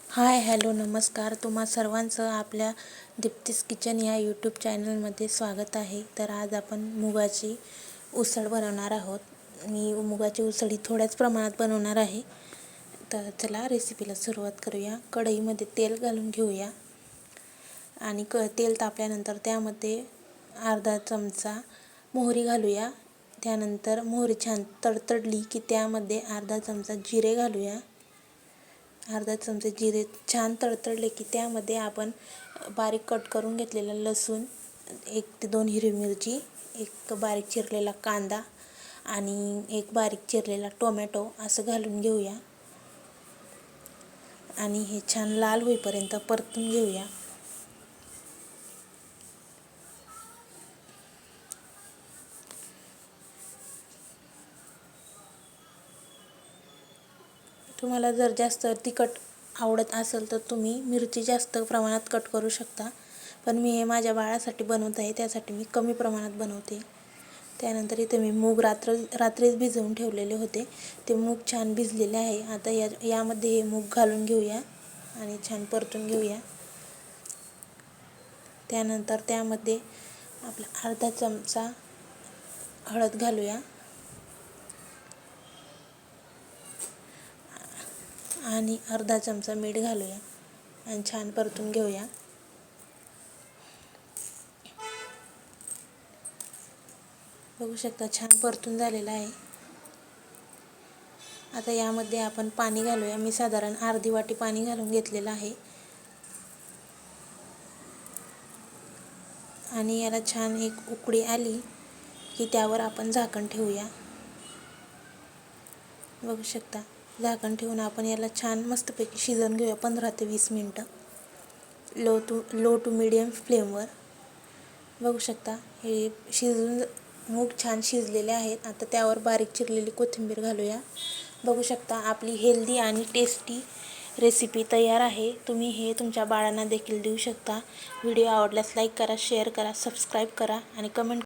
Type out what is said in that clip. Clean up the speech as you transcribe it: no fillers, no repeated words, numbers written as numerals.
Hi hello नमस्कार, तुम्हा सर्वांचं आपल्या दीप्तीज किचन या यूट्यूब चॅनलमध्ये स्वागत आहे. तर आज आपण मुगाची उसळ बनवणार आहोत. मी मुगाची उसळ ही थोड्याच प्रमाणात बनवणार आहे. तर चला रेसिपीला सुरुवात करूया. कढईमध्ये तेल घालून घेऊया आणि तेल तापल्यानंतर त्यामध्ये अर्धा चमचा मोहरी घालूया. त्यानंतर मोहरी छान तडतडली की त्यामध्ये अर्धा चमचा जिरे घालूया. अर्धा चमचे जिरे छान तडतडले की त्यामध्ये आपण बारीक कट करून घेतलेला लसूण, 1 ते 2 हिरवी मिरची, एक बारीक चिरलेला कांदा आणि एक बारीक चिरलेला टोमॅटो असं घालून घेऊया आणि हे छान लाल होईपर्यंत परतून घेऊया. तुम्हाला जर जास्त तिखट आवडत असेल तर तुम्ही मिरची जास्त प्रमाणात कट करू शकता, पण मी हे माझ्या बाळासाठी बनवत आहे त्यासाठी मी कमी प्रमाणात बनवते. त्यानंतर इथे मी मूग रात्रीच भिजवून ठेवलेले होते. ते मूग छान भिजलेले आहे. आता यामध्ये हे मूग घालून घेऊया आणि छान परतून घेऊया. त्यानंतर त्यामध्ये आपला अर्धा चमचा हळद घालूया आणि अर्धा चमचा मीठ घालूया आणि छान परतून घेऊया. बघू शकता छान परतून झालेला आहे. आता यामध्ये आपण पाणी घालूया. मी साधारण अर्धी वाटी पाणी घालून घेतलेलं आहे आणि याला छान एक उकळी आली की त्यावर आपण झाकण ठेवूया. बघू शकता झाकण ठेवून आपण याला छान मस्तपैकी शिजवून घेऊया 15 ते 20 मिनटं लो टू मीडियम फ्लेमवर. बघू शकता हे शिजून मूग छान शिजलेले आहेत. आता त्यावर बारीक चिरलेली कोथिंबीर घालूया. बघू शकता आपली हेल्दी आणि टेस्टी रेसिपी तयार आहे. तुम्ही हे तुमच्या बाळांना देखील देऊ शकता. व्हिडिओ आवडल्यास लाईक करा, शेअर करा, सबस्क्राईब करा आणि कमेंट